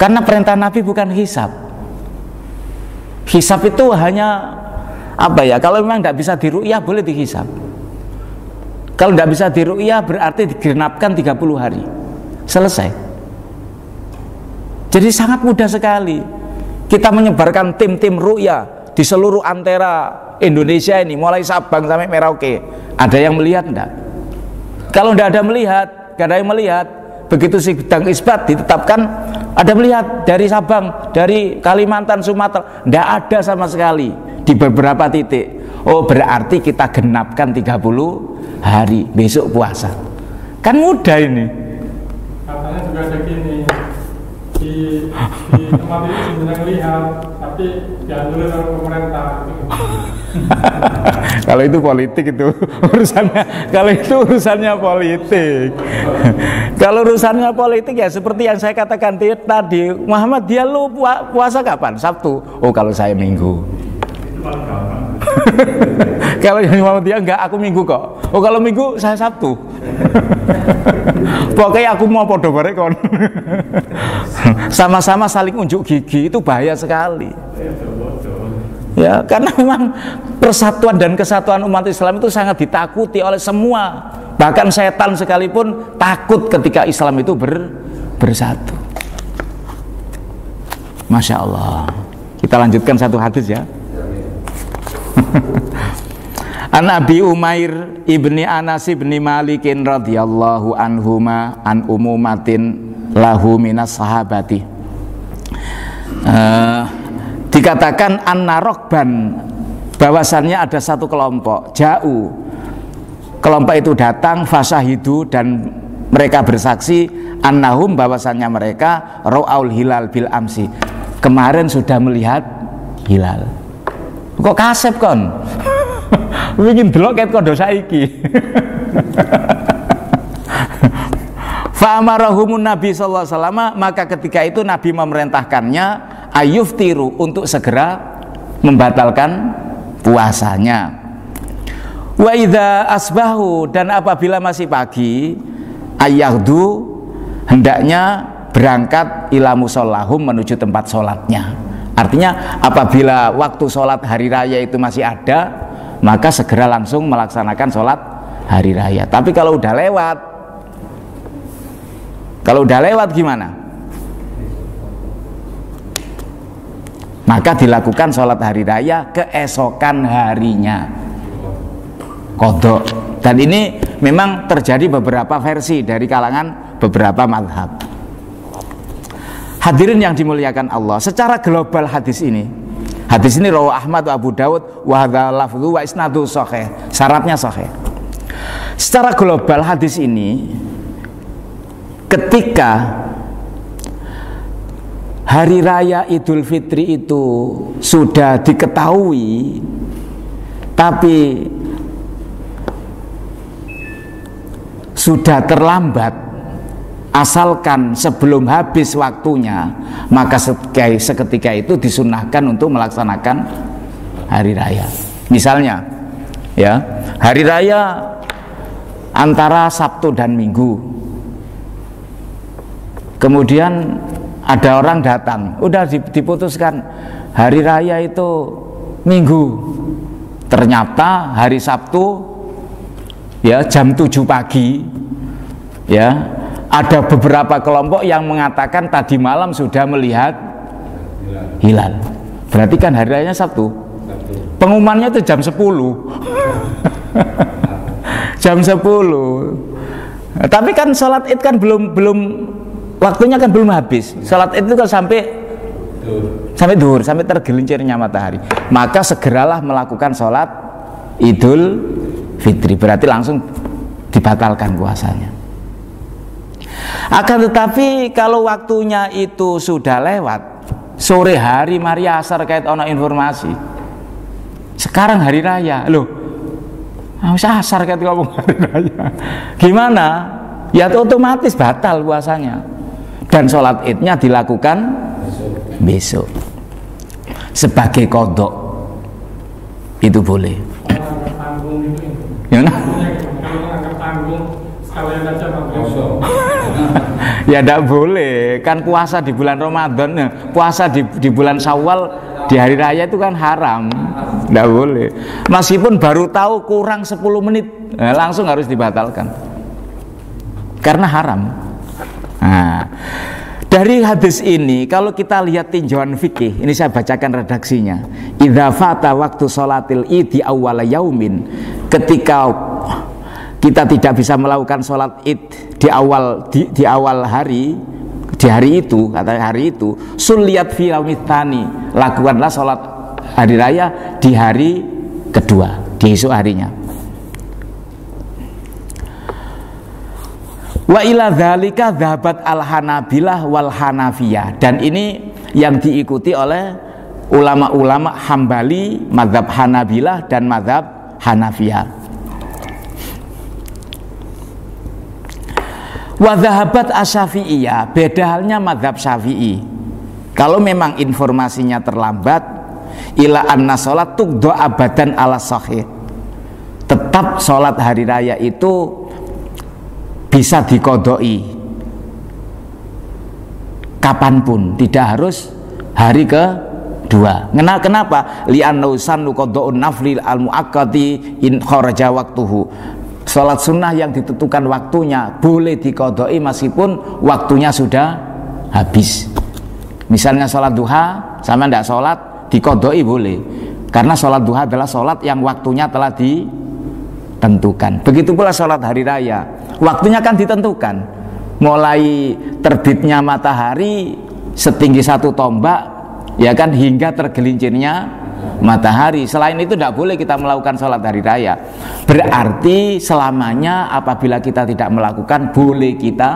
Karena perintah Nabi bukan hisab. Hisab itu hanya apa ya? Kalau memang tidak bisa diru'yah boleh dihisab. Kalau tidak bisa diru'yah berarti digenapkan 30 hari. Selesai. Jadi sangat mudah sekali. Kita menyebarkan tim-tim ru'yah di seluruh antera Indonesia ini, mulai Sabang sampai Merauke. Ada yang melihat enggak? Kalau tidak ada melihat, tidak ada yang melihat. Begitu sidang isbat ditetapkan, ada melihat dari Sabang, dari Kalimantan, Sumatera, tidak ada sama sekali di beberapa titik. Oh berarti kita genapkan 30 hari, besok puasa. Kan mudah ini. Katanya juga ada gini, di tempat ini sebenarnya lihat, tapi diatur oleh pemerintah. Kalau itu politik itu urusannya. Kalau itu urusannya politik. Kalau urusannya politik ya seperti yang saya katakan tadi, Muhammad dia lu puasa kapan? Sabtu. Oh kalau saya Minggu. Kalau yang Muhammad dia enggak, aku Minggu kok. Oh kalau Minggu saya Sabtu. Pokoknya aku mau podo bareng kon. Sama-sama saling unjuk gigi itu bahaya sekali. Ya, karena memang persatuan dan kesatuan umat Islam itu sangat ditakuti oleh semua. Bahkan setan sekalipun takut ketika Islam itu bersatu. Masya Allah. Kita lanjutkan satu hadis ya. An Abi Umair ibni Anas ibni Malikin radhiyallahu anhuma an umumatin lahu minas sahabati. Dikatakan anna rokban bahwasannya ada satu kelompok jauh, kelompok itu datang fasahidu, dan mereka bersaksi annahum, bahwasannya mereka ra'aul hilal bil amsi, kemarin sudah melihat hilal. Kok kasep kon? Ingin delok ket kondo saiki. Fa'amarahumun Nabi sallallahu alaihi wasallam, maka ketika itu Nabi memerintahkannya ayuftiru, untuk segera membatalkan puasanya. Wa idza asbahu, dan apabila masih pagi, ayyahdu, hendaknya berangkat ila musallahum, menuju tempat sholatnya. Artinya apabila waktu sholat hari raya itu masih ada, maka segera langsung melaksanakan sholat hari raya. Tapi kalau udah lewat gimana? Maka dilakukan sholat hari raya keesokan harinya, qadha. Dan ini memang terjadi beberapa versi dari kalangan beberapa mazhab. Hadirin yang dimuliakan Allah, secara global hadis ini rawahu Ahmad wa Abu Dawud wa hadza lafdhu wa isnadu sahih, syaratnya sahih. Secara global hadis ini, ketika hari raya Idul Fitri itu sudah diketahui, tapi sudah terlambat, asalkan sebelum habis waktunya, maka seketika itu disunahkan untuk melaksanakan hari raya. Misalnya, ya, hari raya antara Sabtu dan Minggu, kemudian ada orang datang, udah diputuskan hari raya itu Minggu, ternyata hari Sabtu, ya, jam 7 pagi, ya, ada beberapa kelompok yang mengatakan tadi malam sudah melihat hilal. Berarti kan hari rayanya Sabtu. Pengumumannya itu jam 10. Jam 10. Tapi kan sholat Id kan belum waktunya kan belum habis. Sholat Id itu kan sampai duhur, sampai tergelincirnya matahari. Maka segeralah melakukan sholat Idul Fitri. Berarti langsung dibatalkan puasanya. Akan tetapi kalau waktunya itu sudah lewat, sore hari mari asar kait ono informasi, sekarang hari raya, loh, asar kait ngomong hari raya, gimana? Ya otomatis batal puasanya, dan sholat idnya dilakukan besok sebagai kodok, itu boleh. Ya, ya tidak boleh, kan puasa di bulan Ramadan, puasa di bulan Syawal di hari raya itu kan haram, tidak boleh. Meskipun baru tahu kurang 10 menit, langsung harus dibatalkan karena haram. Nah, dari hadis ini kalau kita lihat tinjauan fikih, ini saya bacakan redaksinya. Idza fata waktu sholatil id awwal yaumin, ketika kita tidak bisa melakukan sholat id di awal hari, di hari itu, kata hari itu, sulliyat fi yaumits tsani, lakukanlah sholat hari raya di hari kedua, di esok harinya. Wa ila dzalika dzahabat al-Hanabilah wal Hanafiyah, dan ini yang diikuti oleh ulama-ulama Hambali, mazhab Hanabilah dan mazhab Hanafiyah. Wa dzahabat asy-Syafi'iyah, beda halnya mazhab Syafi'i. Kalau memang informasinya terlambat, ila anna sholat tuqdo abadan ala sahih, tetap sholat hari raya itu bisa dikodoi kapanpun, tidak harus hari kedua. Kenapa? Li'annahu sannu qada'un nafli al-mu'akkati in kharaja waqtuhu. Sholat sunnah yang ditentukan waktunya boleh dikodoi meskipun waktunya sudah habis. Misalnya sholat duha, sama tidak sholat, dikodoi boleh, karena sholat duha adalah sholat yang waktunya telah ditentukan. Begitu pula sholat hari raya, waktunya kan ditentukan, mulai terbitnya matahari setinggi 1 tombak, ya kan, hingga tergelincirnya matahari. Selain itu tidak boleh kita melakukan sholat hari raya. Berarti selamanya apabila kita tidak melakukan, boleh kita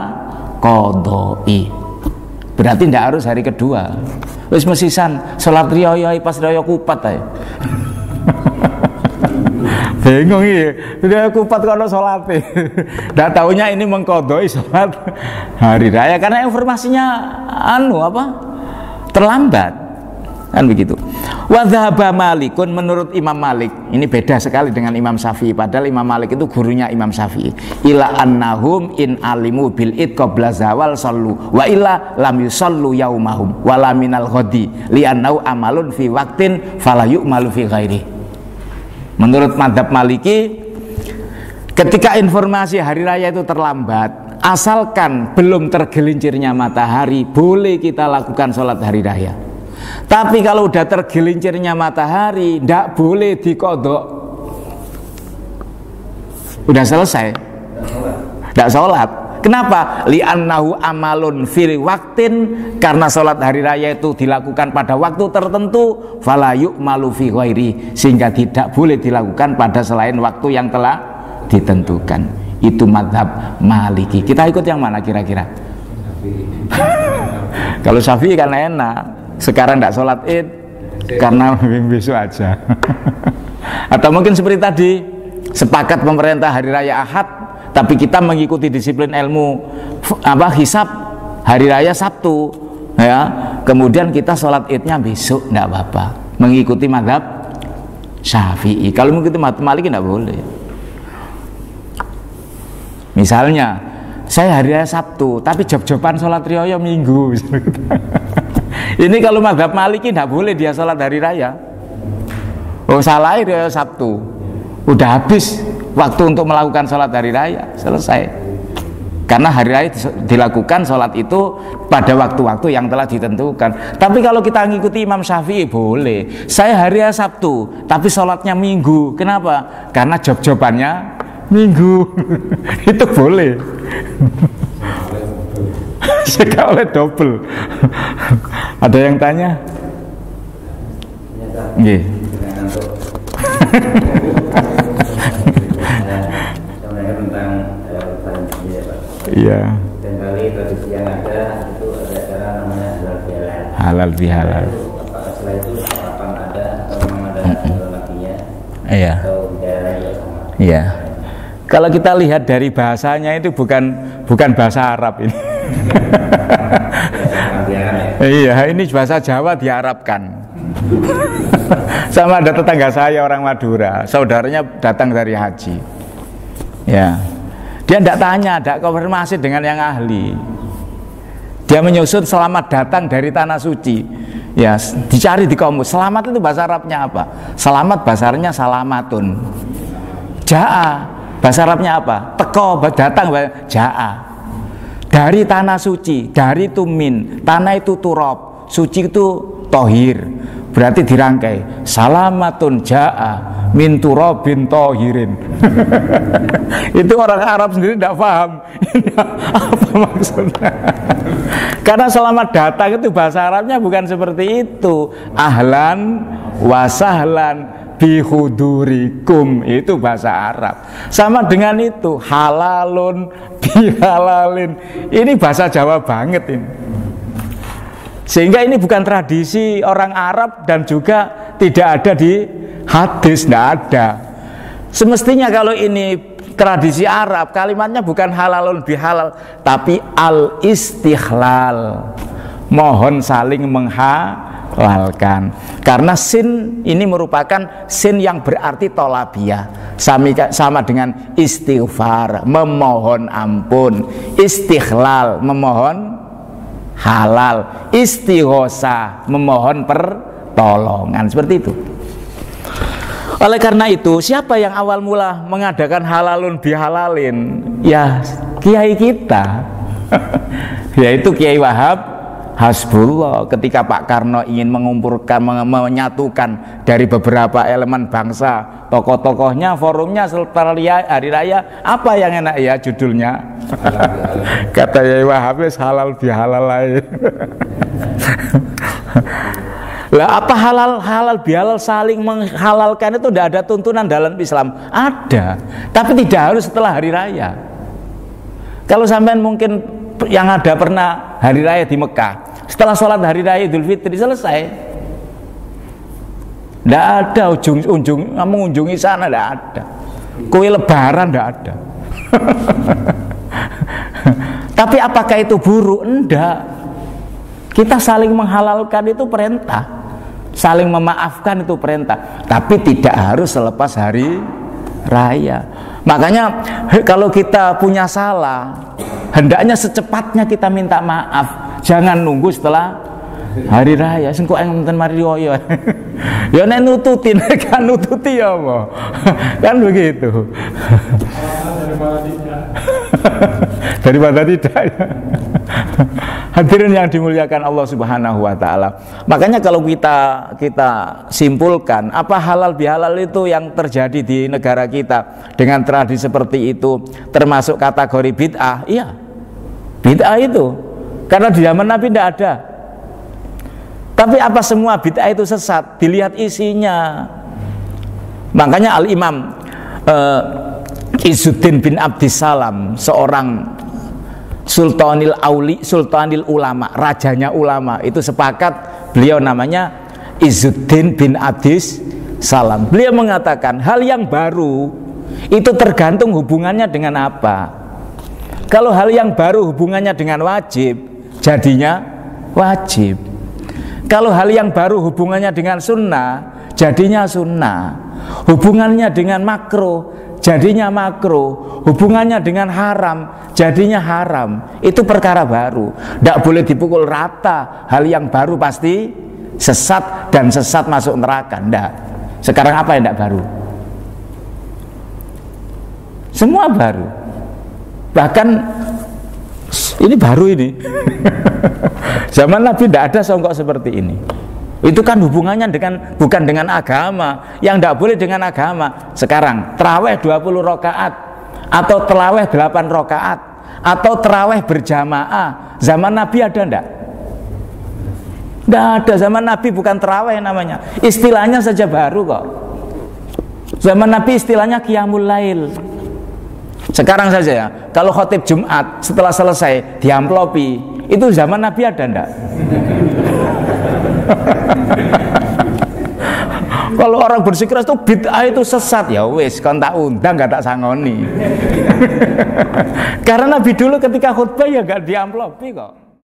qodoi. Berarti tidak harus hari kedua. Wis mesisan sholat riyaya pas riyaya kupat ae. Bingung ya, udah kupat kalau sholatnya. Nggak taunya ini mengkodoi sholat hari raya karena informasinya terlambat, kan begitu. Wadhaba Malikun, menurut Imam Malik, ini beda sekali dengan Imam Syafi'i. Padahal Imam Malik itu gurunya Imam Syafi'i. Ila annahum in alimu bil id qabla zawal sallu wa illa lam yusallu yaumahum wala minal ghadi li annahu amalun fi waqtin fala yu'malu fi ghairi. Menurut mazhab Maliki, ketika informasi hari raya itu terlambat, asalkan belum tergelincirnya matahari, boleh kita lakukan sholat hari raya. Tapi kalau udah tergelincirnya matahari, tidak boleh dikodok. Udah selesai, tidak sholat. Kenapa? Li'annahu amalun fil waktin, karena sholat hari raya itu dilakukan pada waktu tertentu, fala yu'malu fi ghairi, sehingga tidak boleh dilakukan pada selain waktu yang telah ditentukan. Itu mazhab Maliki. Kita ikut yang mana kira-kira? Kalau Syafi'i kan enak, sekarang tidak sholat id karena besok aja. Atau mungkin seperti tadi, sepakat pemerintah hari raya Ahad, tapi kita mengikuti disiplin ilmu hisab hari raya Sabtu, ya. Kemudian kita sholat idnya besok, tidak apa-apa, mengikuti mazhab Syafi'i. Kalau mengikuti mazhab Maliki tidak boleh. Misalnya saya hari raya Sabtu, tapi job-joban sholat riyaya Minggu. Ini kalau mazhab Maliki tidak boleh dia sholat hari raya. Oh, salah riyaya Sabtu, udah habis waktu untuk melakukan sholat hari raya, selesai. Karena hari raya dilakukan sholat itu pada waktu-waktu yang telah ditentukan. Tapi kalau kita ngikuti Imam Syafi'i, boleh. Saya hari raya Sabtu, tapi sholatnya Minggu. Kenapa? Karena job-jobannya Minggu. Itu boleh. Sekali double. Ada yang tanya? Nggih. Iya. Dan kali tradisi yang ada itu ada acara namanya halal bihalal. Halal bihalal. Setelah itu kapan ada atau memang ada lakinya? Iya. Atau bihalal juga sama? Iya. Kalau kita lihat dari bahasanya itu bukan bahasa Arab ini. Iya, ini bahasa Jawa diarabkan. Sama ada tetangga saya orang Madura, saudaranya datang dari haji. Ya. Dia tidak tanya, tidak konfirmasi dengan yang ahli. Dia menyusut selamat datang dari tanah suci. Ya, dicari di kamus. Selamat itu bahasa Arabnya apa? Selamat bahasa Arabnya salamatun. Ja'a bahasa Arabnya apa? Teko datang ja'a. Dari tanah suci, dari itu min, tanah itu turab, suci itu tohir. Berarti dirangkai salamatun ja'a min turabin tohirin. Itu orang Arab sendiri tidak paham apa maksudnya. Karena selamat datang itu bahasa Arabnya bukan seperti itu. Ahlan wasahlan bihudurikum, itu bahasa Arab. Sama dengan itu halalun bihalalin, ini bahasa Jawa banget ini. Sehingga ini bukan tradisi orang Arab dan juga tidak ada di hadis, tidak ada. Semestinya kalau ini tradisi Arab, kalimatnya bukan halalun bihalal, tapi al-istighlal, mohon saling menghalalkan. Karena sin ini merupakan sin yang berarti tolabiyah, sama dengan istighfar, memohon ampun. Istighlal, memohon halal. Istighosa, memohon pertolongan. Seperti itu. Oleh karena itu, siapa yang awal mula mengadakan halalun bihalalin? Ya kiai kita, yaitu Kiai Wahab Hasbullah. Ketika Pak Karno ingin mengumpulkan, menyatukan dari beberapa elemen bangsa, tokoh-tokohnya, forumnya setelah hari raya, apa yang enak ya judulnya? Kata Kiai Wahab, halal bihalal lain. Lah apa halal bihalal saling menghalalkan itu tidak ada tuntunan dalam Islam? Ada, tapi tidak harus setelah hari raya. Kalau sampean mungkin yang ada pernah hari raya di Mekah, setelah sholat hari raya Idul Fitri selesai, tidak ada mengunjungi sana, tidak ada. Kue lebaran tidak ada. Tapi apakah itu buruk? Enggak. Kita saling menghalalkan itu perintah, saling memaafkan itu perintah, tapi tidak harus selepas hari raya. Makanya kalau kita punya salah, hendaknya secepatnya kita minta maaf, jangan nunggu setelah hari raya. Sengko enten mari yo. Ya nek nututin kan nututi ya apa. Kan begitu. Daripada tidak ya. Hadirin yang dimuliakan Allah Subhanahu wa taala. Makanya kalau kita simpulkan apa halal bihalal itu yang terjadi di negara kita dengan tradisi seperti itu termasuk kategori bid'ah. Iya. Bid'ah itu. Karena di zaman Nabi tidak ada. Tapi apa semua bid'ah itu sesat? Dilihat isinya. Makanya Al-Imam Izzuddin bin Abdissalam, seorang Sultanil Ulama, rajanya ulama, itu sepakat, beliau namanya Izzuddin bin Abdissalam. Beliau mengatakan hal yang baru itu tergantung hubungannya dengan apa. Kalau hal yang baru hubungannya dengan wajib, jadinya wajib. Kalau hal yang baru hubungannya dengan sunnah, jadinya sunnah. Hubungannya dengan makruh, jadinya makruh. Hubungannya dengan haram, jadinya haram. Itu perkara baru, tidak boleh dipukul rata. Hal yang baru pasti sesat, dan sesat masuk neraka. Tidak. Sekarang apa yang tidak baru? Semua baru. Bahkan ini baru ini. Zaman Nabi tidak ada songkok seperti ini. Itu kan hubungannya bukan dengan agama. Yang tidak boleh dengan agama. Sekarang terawih 20 rakaat atau terawih 8 rakaat atau terawih berjamaah, zaman Nabi ada enggak? Tidak ada. Zaman Nabi bukan terawih namanya, istilahnya saja baru kok. Zaman Nabi istilahnya qiyamul lail. Sekarang saja ya, kalau khotib Jumat setelah selesai diamplopi, itu zaman Nabi ada enggak? Kalau orang bersikeras itu bid'ah itu sesat, ya wis kon tak undang gak tak sangoni. Karena Nabi dulu ketika khutbah ya gak diamplopi kok.